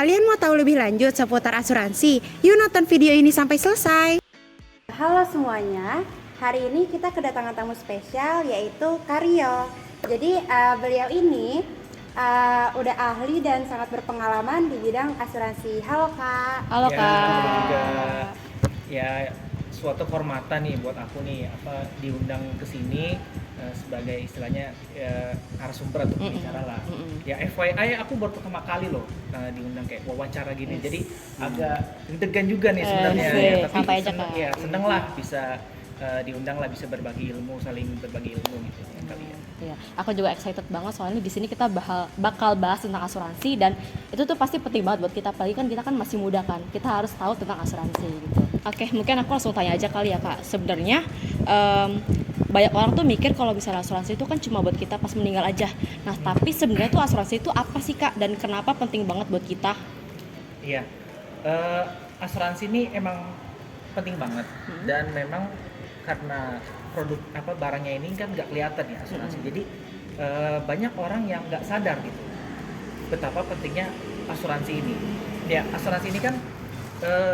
Kalian mau tahu lebih lanjut seputar asuransi? Yuk nonton video ini sampai selesai. Halo semuanya, hari ini kita kedatangan tamu spesial yaitu Karyo. Jadi beliau ini udah ahli dan sangat berpengalaman di bidang asuransi. Halo Kak. Halo Ya, Kak. halo juga. Ya, suatu kehormatan nih buat aku nih diundang ke sini sebagai istilahnya narasumber atau pembicara lah. Ya FYI aku baru pertama kali loh diundang kayak wawancara gini. Jadi agak deg-degan juga nih sebenarnya. Ya, tapi santai aja, Kak. ya seneng lah bisa diundang lah, bisa berbagi ilmu, saling berbagi ilmu gitu ya kalian. Iya, aku juga excited banget soalnya di sini kita bakal bahas tentang asuransi dan itu tuh pasti penting banget buat kita, apalagi kan kita kan masih muda kan, kita harus tahu tentang asuransi gitu. Oke, mungkin aku langsung tanya aja kali ya Kak. Sebenarnya banyak orang tuh mikir kalau misalnya asuransi itu kan cuma buat kita pas meninggal aja. Nah, tapi sebenarnya tuh asuransi itu apa sih Kak dan kenapa penting banget buat kita? Iya, asuransi ini emang penting banget dan memang karena produk barangnya ini kan nggak kelihatan ya asuransi. Jadi banyak orang yang nggak sadar gitu betapa pentingnya asuransi ini. Ya, asuransi ini kan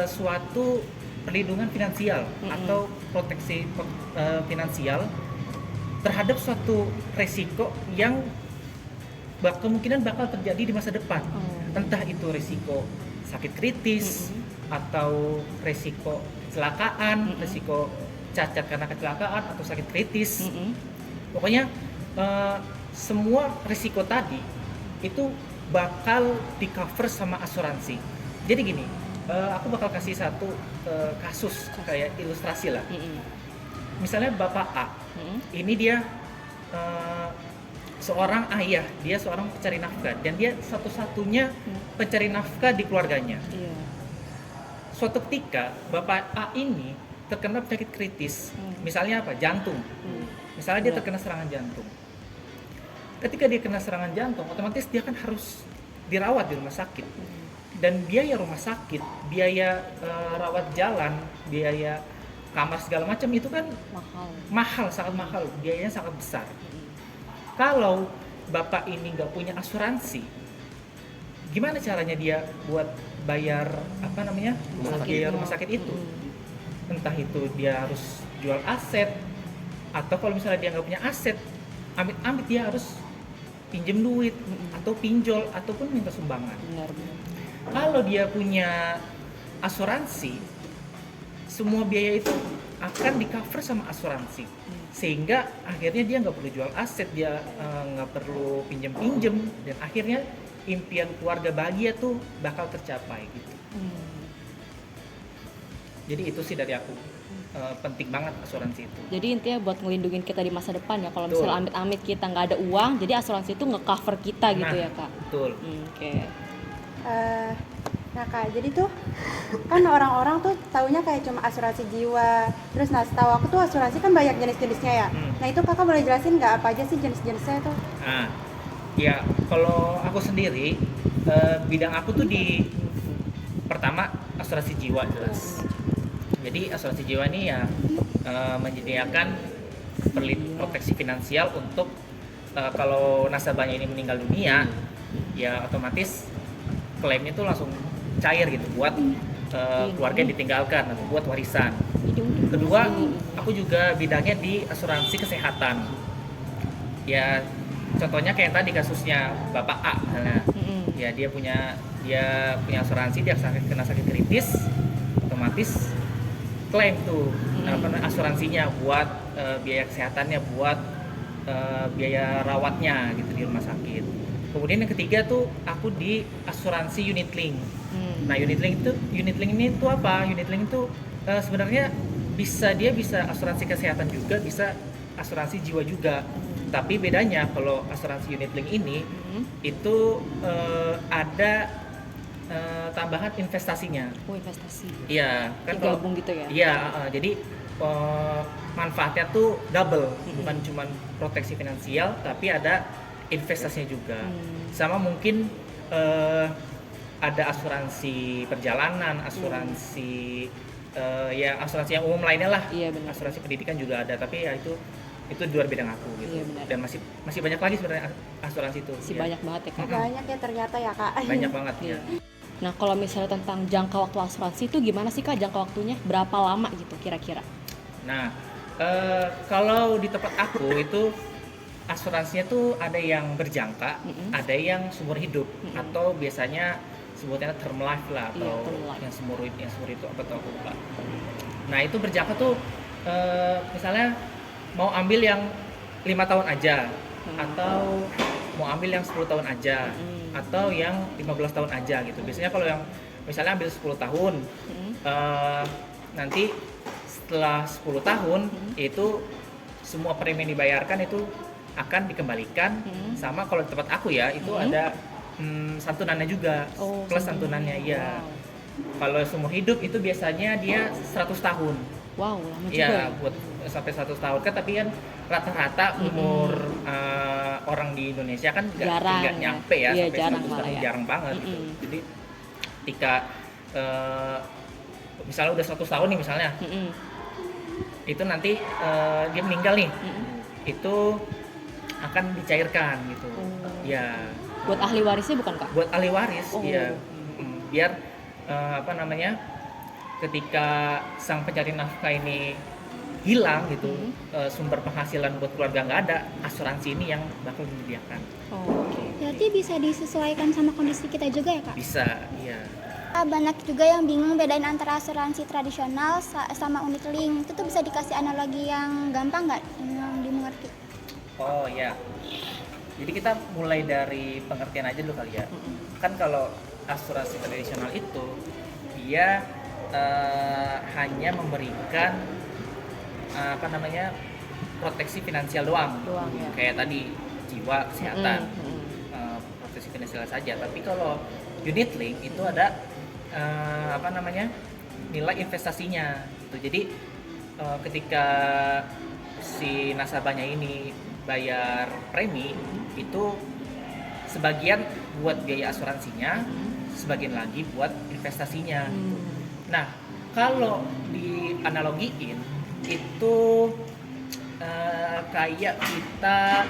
suatu perlindungan finansial atau proteksi finansial terhadap suatu resiko yang kemungkinan bakal terjadi di masa depan. Entah itu resiko sakit kritis atau resiko kecelakaan, resiko cacat karena kecelakaan atau sakit kritis. Pokoknya semua risiko tadi itu bakal di cover sama asuransi. Jadi gini, aku bakal kasih satu kasus kayak ilustrasi lah. Misalnya Bapak A, ini dia seorang ayah, dia seorang pencari nafkah dan dia satu-satunya pencari nafkah di keluarganya. Suatu ketika Bapak A ini terkena penyakit kritis, misalnya apa? Jantung. Misalnya dia terkena serangan jantung. Ketika dia kena serangan jantung, otomatis dia kan harus dirawat di rumah sakit. Dan biaya rumah sakit, biaya rawat jalan, biaya kamar segala macam itu kan mahal, sangat mahal, biayanya sangat besar. Kalau Bapak ini nggak punya asuransi, gimana caranya dia buat bayar biaya rumah sakit itu? Entah itu dia harus jual aset, atau kalau misalnya dia nggak punya aset, amit-amit dia harus pinjem duit atau pinjol ataupun minta sumbangan. Kalau dia punya asuransi, semua biaya itu akan di cover sama asuransi, sehingga akhirnya dia nggak perlu jual aset, dia nggak perlu pinjem dan akhirnya impian keluarga bahagia tuh bakal tercapai gitu. Jadi itu sih dari aku, penting banget asuransi itu. Jadi intinya buat ngelindungin kita di masa depan ya. Kalau misalnya amit-amit kita nggak ada uang, jadi asuransi itu nge-cover kita gitu ya Kak. Betul. Oke. Nah Kak, jadi tuh kan orang-orang tuh taunya kayak cuma asuransi jiwa. Terus setahu aku tuh asuransi kan banyak jenis-jenisnya ya. Nah itu Kakak boleh jelasin nggak apa aja sih jenis-jenisnya tuh? Nah, ya kalau aku sendiri, bidang aku tuh pertama asuransi jiwa jelas. Jadi asuransi jiwa ini ya menyediakan proteksi finansial untuk kalau nasabahnya ini meninggal dunia, ya otomatis klaimnya itu langsung cair gitu buat keluarga yang ditinggalkan atau buat warisan. Kedua, aku juga bidangnya di asuransi kesehatan. Ya contohnya kayak tadi kasusnya Bapak A, ya dia punya asuransi, dia kena sakit kritis, otomatis klaim tuh asuransinya buat biaya kesehatannya, buat biaya rawatnya gitu di rumah sakit. Kemudian yang ketiga tuh aku di asuransi unit link. Nah unit link ini tuh apa? Unit link itu sebenarnya bisa asuransi kesehatan juga, bisa asuransi jiwa juga. Tapi bedanya kalau asuransi unit link ini itu ada tambahan investasinya. Investasi. Iya, kan digabung gitu ya. Iya, jadi manfaatnya tuh double, bukan cuma proteksi finansial, tapi ada investasinya juga. Sama mungkin ada asuransi perjalanan, asuransi asuransi yang umum lainnya lah. Iya, benar. Asuransi pendidikan juga ada, tapi ya itu di luar bidang aku gitu. Iya, benar. Dan masih banyak lagi sebenarnya asuransi itu. Banyak banget ya Kak. Banyak ya ternyata ya Kak. Banyak banget ya. Nah, kalau misalnya tentang jangka waktu asuransi itu gimana sih Kak jangka waktunya? Berapa lama gitu kira-kira? Nah, kalau di tempat aku itu asuransinya tuh ada yang berjangka, ada yang seumur hidup, atau biasanya sebutnya term life lah, Iya, atau term life. yang seumur itu apa tuh aku lupa. Nah itu berjangka tuh misalnya mau ambil yang 5 tahun aja, atau mau ambil yang 10 tahun aja, atau yang 15 tahun aja gitu. Biasanya kalau yang misalnya ambil 10 tahun, nanti setelah 10 tahun itu semua premi yang dibayarkan itu akan dikembalikan, sama kalau di tempat aku ya itu ada santunannya juga, plus santunannya ya. Wow. Kalau seumur hidup itu biasanya dia 100 tahun. Wow, lama juga Iya, ya. buat sampai 100 tahun kan, tapi kan rata-rata umur orang di Indonesia kan Jarang, nggak nyampe ya, iya, sampai jarang 100 malah tahun, ya. jarang banget gitu. Jadi ketika misalnya udah 100 tahun nih misalnya, itu nanti dia meninggal nih, itu akan dicairkan gitu. Ya, Buat ahli warisnya bukan Kak? buat ahli waris, Oh. ya. Biar apa namanya, ketika sang pencari nafkah ini hilang gitu, sumber penghasilan buat keluarga nggak ada, asuransi ini yang bakal menyediakan. Oh, oke. Berarti bisa disesuaikan sama kondisi kita juga ya Kak? Bisa, iya. Banyak juga yang bingung bedain antara asuransi tradisional sama unit link. Itu tuh bisa dikasih analogi yang gampang nggak, yang dimengerti? Oh ya. Jadi kita mulai dari pengertian aja dulu kali ya. Kan kalau asuransi tradisional itu dia hanya memberikan apa namanya, proteksi finansial doang. Ya. Kayak tadi jiwa, kesehatan, proteksi finansial saja. Tapi kalau unit link itu ada apa namanya, nilai investasinya gitu. Jadi ketika si nasabahnya ini bayar premi, itu sebagian buat biaya asuransinya, sebagian lagi buat investasinya. Nah, kalau dianalogiin itu kayak kita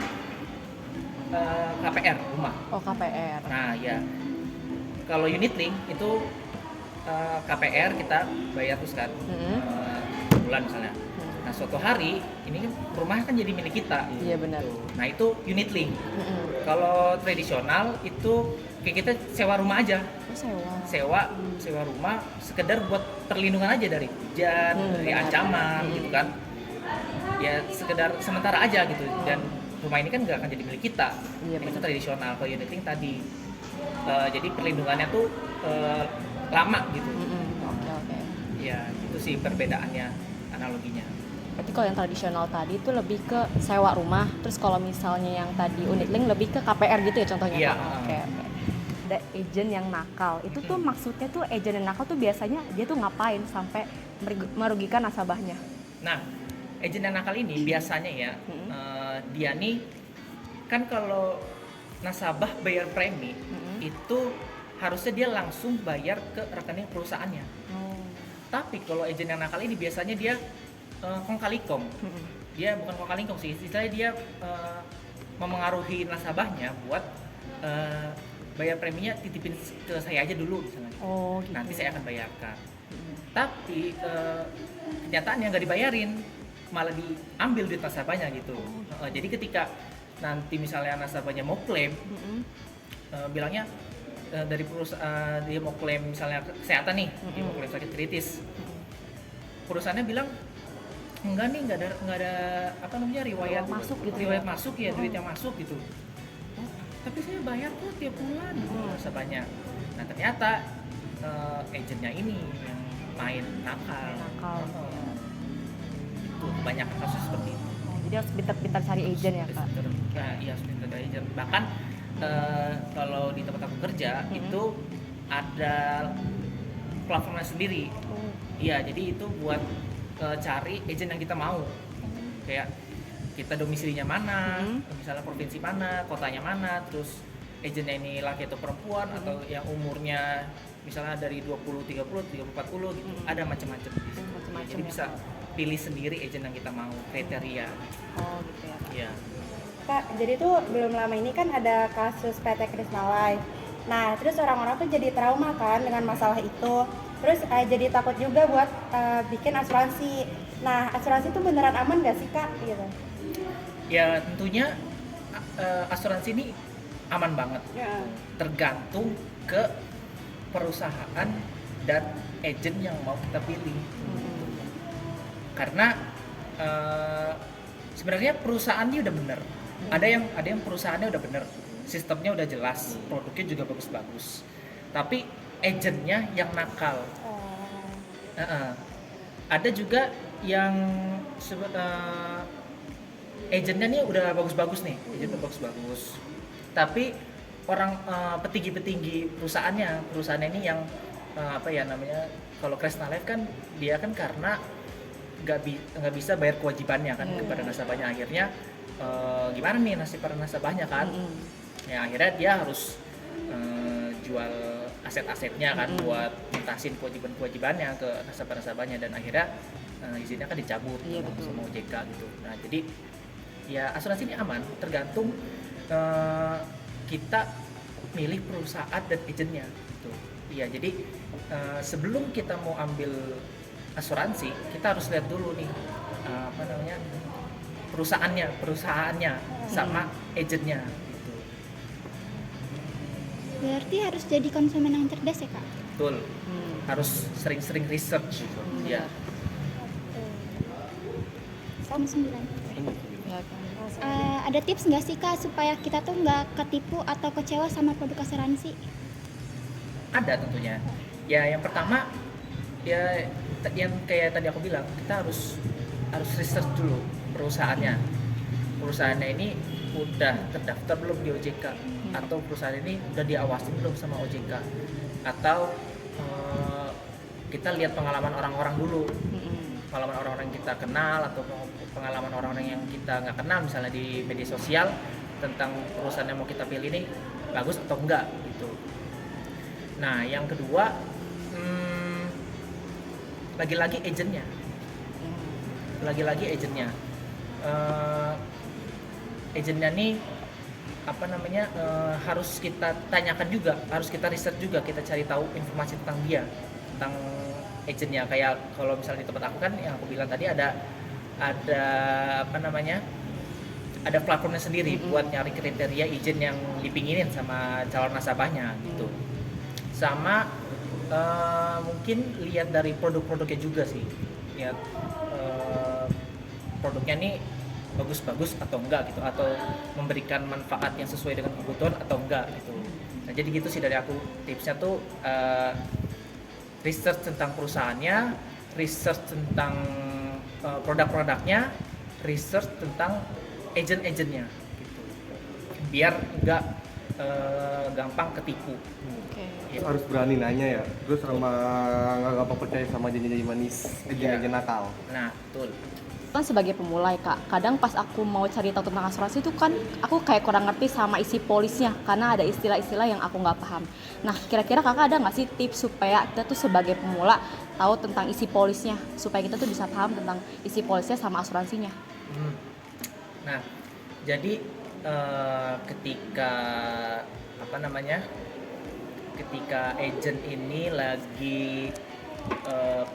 KPR rumah. Oh, KPR. Nah ya, kalau unit link itu KPR kita bayar terus kan, bulan misalnya. Nah suatu hari ini rumah kan jadi milik kita. Iya benar. Nah itu unit link. Kalau tradisional itu kayak kita sewa rumah aja. Oh, sewa. Sewa rumah sekedar buat perlindungan aja dari hujan, dari ancaman gitu kan. Ya sekedar sementara aja gitu, dan rumah ini kan nggak akan jadi milik kita. Iya, Itu tradisional. Kalau unit link tadi jadi perlindungannya tuh lama gitu. Oke. Ya itu sih perbedaannya, analoginya. Berarti kalau yang tradisional tadi itu lebih ke sewa rumah, terus kalau misalnya yang tadi unit link lebih ke KPR gitu ya contohnya Iya. Kak? Oke. Ada agent yang nakal, itu tuh maksudnya tuh agent yang nakal tuh biasanya dia tuh ngapain sampai merugikan nasabahnya? Nah, agent yang nakal ini biasanya ya, dia nih kan kalau nasabah bayar premi itu harusnya dia langsung bayar ke rekening perusahaannya. Tapi kalau agent yang nakal ini biasanya dia kong kali kong. Dia bukan kong kali kong sih, istilahnya dia memengaruhi nasabahnya buat bayar preminya titipin ke saya aja dulu misalnya. Oh, gitu. Nanti saya akan bayarkan. Tapi kenyataannya nggak dibayarin, malah diambil duit nasabahnya gitu. Jadi ketika nanti misalnya nasabahnya mau klaim, bilangnya dari perusahaan dia mau klaim misalnya kesehatan nih, dia mau klaim sakit kritis, perusahaannya bilang enggak nih, nggak ada apa namanya riwayat masuk gitu, riwayat masuk ya, duit yang masuk gitu. Tapi saya bayar kok tiap bulan gitu nasabahnya. Nah ternyata agentnya ini yang main nakal. Itu banyak kasus seperti itu. Jadi harus pintar-pintar cari agent ya Kak? Nah, iya harus pintar cari agent. Bahkan kalau di tempat aku kerja itu ada platformnya sendiri. Iya, jadi itu buat cari agent yang kita mau. Kayak kita domisilinya mana, misalnya provinsi mana, kotanya mana, terus agennya ini laki atau perempuan, atau yang umurnya misalnya dari 20, 30, 30, 40 gitu. Ada macam-macam di situ. Jadi ya, bisa pilih sendiri agent yang kita mau, kriteria. Oh gitu ya Kak. Iya. Kak, jadi tuh belum lama ini kan ada kasus PT Krisna Life Nah, terus orang-orang tuh jadi trauma kan dengan masalah itu. Terus jadi takut juga buat bikin asuransi. Nah, asuransi itu beneran aman gak sih Kak? Gitu. Ya tentunya asuransi ini aman banget. Ya. Tergantung ke perusahaan dan agent yang mau kita pilih. Karena sebenarnya perusahaannya udah bener. Ada yang perusahaannya udah bener, sistemnya udah jelas, produknya juga bagus-bagus. Tapi agentnya yang nakal. Ada juga yang agentnya nih udah bagus-bagus nih, agentnya bagus-bagus. Tapi orang petinggi-petinggi perusahaannya ini yang apa ya namanya, kalau Kresna Life kan dia kan karena nggak bisa bayar kewajibannya kan kepada nasabahnya, akhirnya gimana nih nasib para nasabahnya kan, ya akhirnya dia harus jual aset-asetnya kan buat mentasin kewajiban-kewajibannya ke nasabah-nasabahnya, dan akhirnya izinnya kan dicabut sama OJK gitu. Nah jadi ya asuransi ini aman, tergantung kita milih perusahaan dan agentnya gitu. Iya, jadi sebelum kita mau ambil asuransi, kita harus lihat dulu nih apa namanya, perusahaannya sama agentnya gitu. Berarti harus jadi konsumen yang cerdas ya Kak? Betul. Harus sering-sering research gitu. Ya. Sama 9. Ya kan. Ada tips nggak sih Kak supaya kita tuh nggak ketipu atau kecewa sama produk asuransi? Ada tentunya. Ya yang pertama ya yang kayak tadi aku bilang, kita harus research dulu perusahaannya. Perusahaannya ini udah terdaftar belum di OJK, atau perusahaan ini udah diawasin belum sama OJK, atau kita lihat pengalaman orang-orang dulu, pengalaman orang-orang yang kita kenal atau pengalaman orang-orang yang kita nggak kenal, misalnya di media sosial, tentang perusahaan yang mau kita pilih ini bagus atau enggak gitu. Nah yang kedua, lagi-lagi agentnya, agentnya nih apa namanya, harus kita tanyakan juga, harus kita research juga, kita cari tahu informasi tentang dia, tentang agentnya. Kayak kalau misalnya di tempat aku kan yang aku bilang tadi ada apa namanya, ada platformnya sendiri buat nyari kriteria agent yang dipinginin sama calon nasabahnya gitu. Sama mungkin lihat dari produk-produknya juga sih, lihat produknya nih bagus-bagus atau enggak gitu, atau memberikan manfaat yang sesuai dengan kebutuhan atau enggak gitu. Nah jadi gitu sih dari aku, tipsnya tuh research tentang perusahaannya, research tentang produk-produknya, research tentang agent-agentnya gitu, biar enggak gampang ketipu. Terus harus berani nanya ya, terus sama nggak gampang percaya sama janji-janji manis, janji nakal. Nah betul. Kan sebagai pemula ya Kak, kadang pas aku mau cari tahu tentang asuransi itu kan aku kayak kurang ngerti sama isi polisnya, karena ada istilah-istilah yang aku nggak paham. Nah kira-kira Kakak ada nggak sih tips supaya kita tuh sebagai pemula tahu tentang isi polisnya, supaya kita tuh bisa paham tentang isi polisnya sama asuransinya? Nah jadi ketika apa namanya, ketika agent ini lagi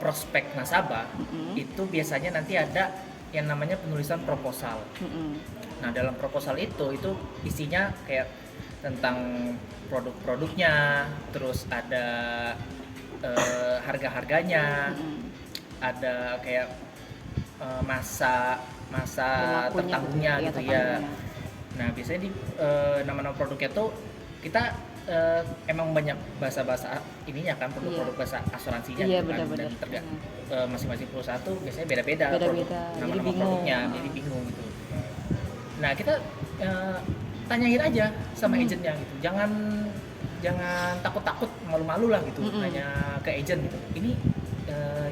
prospek nasabah, itu biasanya nanti ada yang namanya penulisan proposal. Nah dalam proposal itu isinya kayak tentang produk-produknya, terus ada harga-harganya, ada kayak masa tertanggungnya gitu ya. Nah biasanya di nama-nama produknya tuh kita emang banyak bahasa-bahasa ininya kan, produk-produk bahasa asuransinya gitu kan, dan masing-masing perusahaan tuh biasanya beda-beda nama-nama produknya, jadi bingung gitu. Nah kita tanyain aja sama agentnya gitu, jangan takut-takut, malu-malu lah gitu, nanya ke agent gitu, ini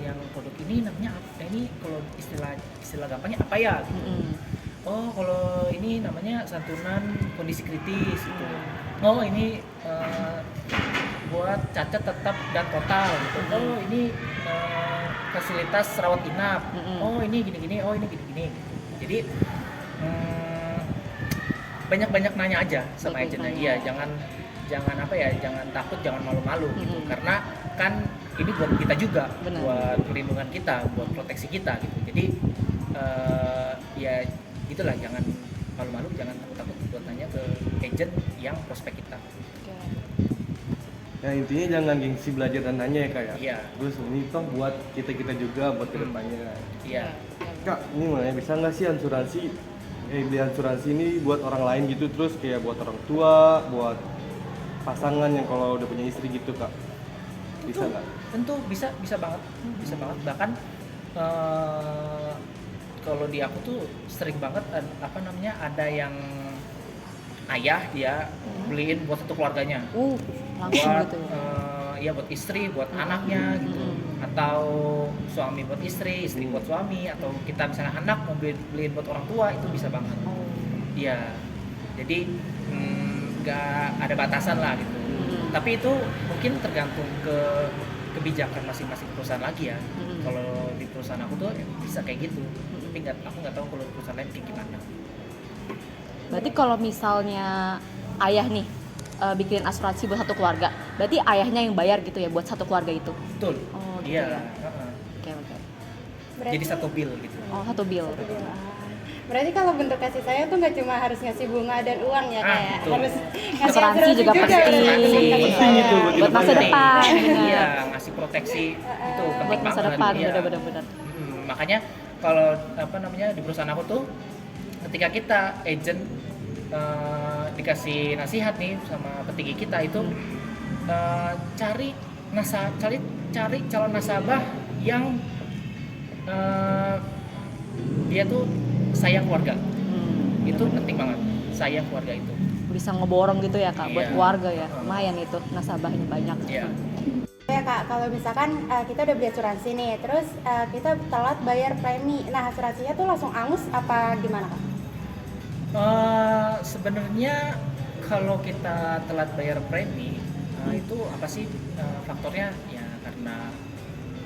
yang produk ini namanya apa, ini kalau istilah gampangnya apa ya gitu. Oh kalau ini namanya santunan kondisi kritis gitu. Oh ini buat cacat tetap dan total gitu. Oh ini fasilitas rawat inap. Oh ini gini-gini. Oh ini gini-gini gitu. Jadi banyak-banyak nanya aja sama agentnya. Iya, jangan apa ya, jangan takut, jangan malu-malu gitu, karena kan ini buat kita juga, Benar. buat perlindungan kita, buat proteksi kita gitu. Jadi ya gitulah, jangan malu-malu, jangan takut-takut buat nanya ke agent yang prospek kita. Oke. Ya intinya jangan gengsi belajar dan nanya ya kak ya. Iya. Terus ini toh buat kita juga buat kedepannya. Iya. Kak, ini mana bisa nggak sih beli asuransi ini buat orang lain gitu, terus kayak buat orang tua, buat pasangan yang kalau udah punya istri gitu kak, bisa nggak? Tentu bisa banget, bisa banget. Bahkan kalau di aku tuh sering banget ada yang ayah dia beliin buat satu keluarganya, Langsung buat gitu ya. ya buat istri, buat anaknya gitu, atau suami buat istri buat suami, atau kita misalnya anak mau beliin buat orang tua, itu bisa banget. Iya, jadi nggak ada batasan lah gitu. Tapi itu mungkin tergantung ke kebijakan masing-masing perusahaan lagi ya. Kalau di perusahaan aku tuh bisa kayak gitu, tapi aku nggak tahu kalau di perusahaan lain kayak gimana. Berarti kalau misalnya ayah nih bikin asuransi buat satu keluarga, berarti ayahnya yang bayar gitu ya buat satu keluarga itu? Betul. Oh, gitu Iya. ya. heeh. Oke. Jadi satu bill gitu. Oh, satu bill. Berarti kalau bentuk kasih sayang tuh nggak cuma harus ngasih bunga dan uang ya, kayak betul. harus ngasih Asuransi juga berarti. penting. Penting itu buat Buat masa kedepannya. depan. Iya, ngasih proteksi itu penting Buat masa banget. depan, Iya. benar. Makanya kalau di perusahaan aku tuh, ketika kita agent dikasih nasihat nih sama petinggi kita itu, cari calon nasabah yang dia tuh sayang keluarga. Itu penting banget, sayang keluarga itu. Bisa ngeborong gitu ya kak buat Iya. keluarga ya. Lumayan itu nasabahnya banyak. Iya. Ya kak, kalau misalkan kita udah beli asuransi nih, terus kita telat bayar premi, nah asuransinya tuh langsung angus apa gimana kak? Sebenarnya kalau kita telat bayar premi, itu apa sih faktornya? Ya karena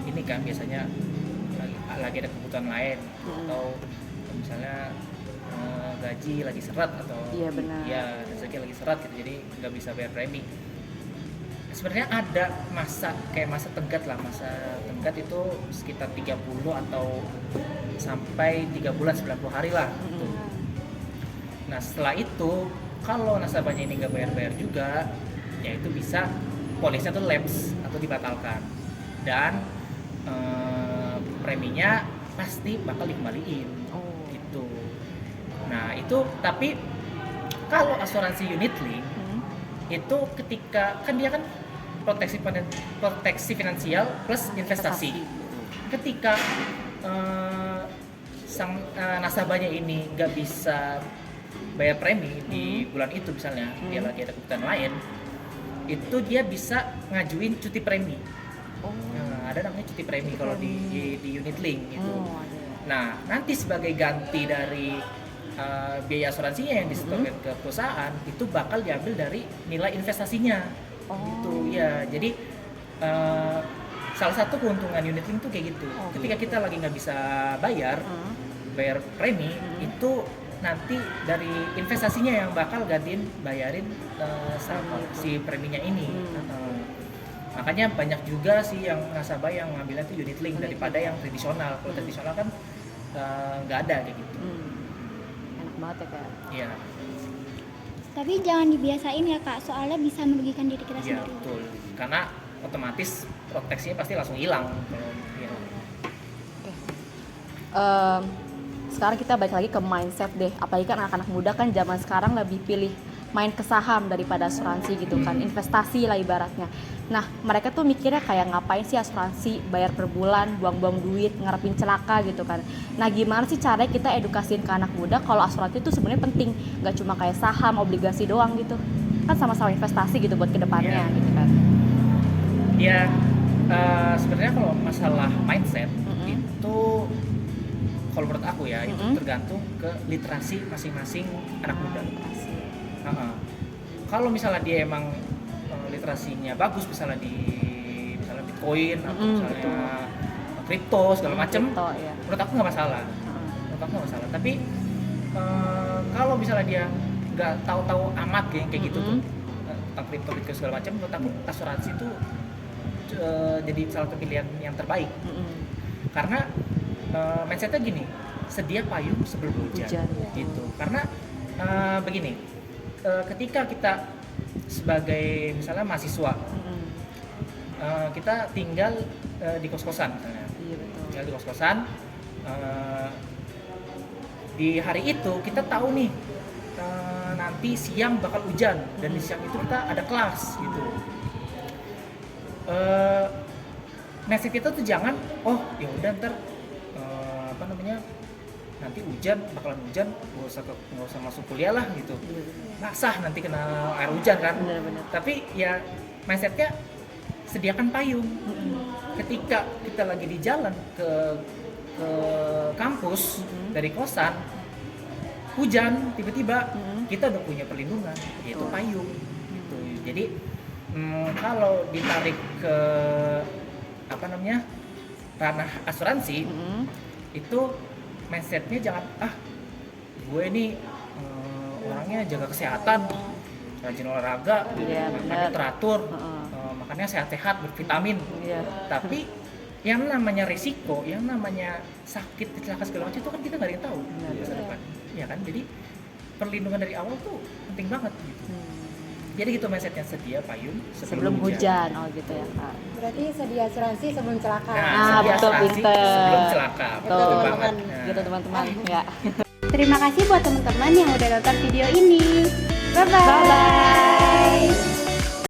ini kan biasanya lagi ada kebutuhan lain, atau misalnya gaji lagi seret, atau Iya, benar. ya rezeki lagi seret gitu, jadi nggak bisa bayar premi. Sebenarnya ada masa tenggat lah, masa tenggat itu sekitar 30 atau sampai 3 bulan 90 hari lah gitu. Nah setelah itu kalau nasabahnya ini nggak bayar juga, ya itu bisa polisnya tuh lapse atau dibatalkan, dan preminya pasti bakal dikembaliin gitu. Nah itu, tapi kalau asuransi unit link itu ketika kan dia kan proteksi finansial plus investasi. Ketika sang nasabahnya ini nggak bisa bayar premi di bulan itu, misalnya dia lagi ada kebutuhan lain, itu dia bisa ngajuin cuti premi. Nah, ada namanya cuti premi kalau di unit link gitu. Nah nanti sebagai ganti dari biaya asuransinya yang disetorkan ke perusahaan, itu bakal diambil dari nilai investasinya. Gitu ya. Jadi salah satu keuntungan unit link tuh kayak gitu. Ketika kita lagi nggak bisa bayar premi, itu nanti dari investasinya yang bakal gantiin bayarin si preminya ini. Makanya banyak juga sih yang nasabah yang ngambilnya tuh unit link daripada yang tradisional. Kalau tradisional kan nggak ada kayak gitu. Enak banget ya kak. Iya. Tapi jangan dibiasain ya kak, soalnya bisa merugikan diri kita Iya, sendiri. betul. Karena otomatis proteksinya pasti langsung hilang kalau ya. Sekarang kita balik lagi ke mindset deh. Apalagi kan anak-anak muda kan zaman sekarang lebih pilih main ke saham daripada asuransi gitu kan, investasi lah ibaratnya. Nah mereka tuh mikirnya kayak ngapain sih asuransi, bayar per bulan, buang-buang duit, ngarepin celaka gitu kan. Nah gimana sih caranya kita edukasiin ke anak muda kalau asuransi itu sebenarnya penting, nggak cuma kayak saham, obligasi doang gitu, kan sama-sama investasi gitu buat kedepannya gitu kan. Ya sebenarnya kalau masalah mindset itu, kalau menurut aku ya, itu tergantung ke literasi masing-masing anak muda. Kalau misalnya dia emang literasinya bagus, misalnya misalnya Bitcoin atau misalnya kripto segala macem, menurut aku nggak masalah. Tapi kalau misalnya dia nggak tahu-tahu amat kayak gitu tuh, tentang kripto segala macam, menurut aku asuransi itu jadi salah satu pilihan yang terbaik. Karena mindsetnya gini, sedia payung sebelum hujan, gitu. Karena begini, ketika kita sebagai misalnya mahasiswa, kita tinggal di kos-kosan misalnya, tinggal di kos-kosan, di hari itu kita tahu nih nanti siang bakal hujan dan di siang itu kita ada kelas gitu. Mindset kita tuh jangan, oh ya udah ntar nanti bakalan hujan, nggak usah masuk kuliah lah gitu, basah nanti kena air hujan kan. Tapi ya mindsetnya sediakan payung. Ketika kita lagi di jalan ke kampus dari kosan, hujan tiba-tiba, kita udah punya perlindungan, yaitu payung gitu. Jadi kalau ditarik ke ranah asuransi, itu mindsetnya jangan gue ini orangnya jaga kesehatan, rajin olahraga, makannya teratur, makannya sehat-sehat, bervitamin. Tapi yang namanya risiko, yang namanya sakit, kecelakaan segala macam itu kan kita nggak ada yang tahu masa depan, ya kan? Jadi perlindungan dari awal tuh penting banget gitu. Jadi gitu mindsetnya, sedia payung sebelum hujan. Oh gitu ya Kak. Berarti sedia asuransi sebelum celaka. Nah, sedia betul, asuransi pinter. sebelum celaka, betul Betul, banget. teman-teman. Gitu teman-teman. Ya. Terima kasih buat teman-teman yang udah nonton video ini. Bye-bye.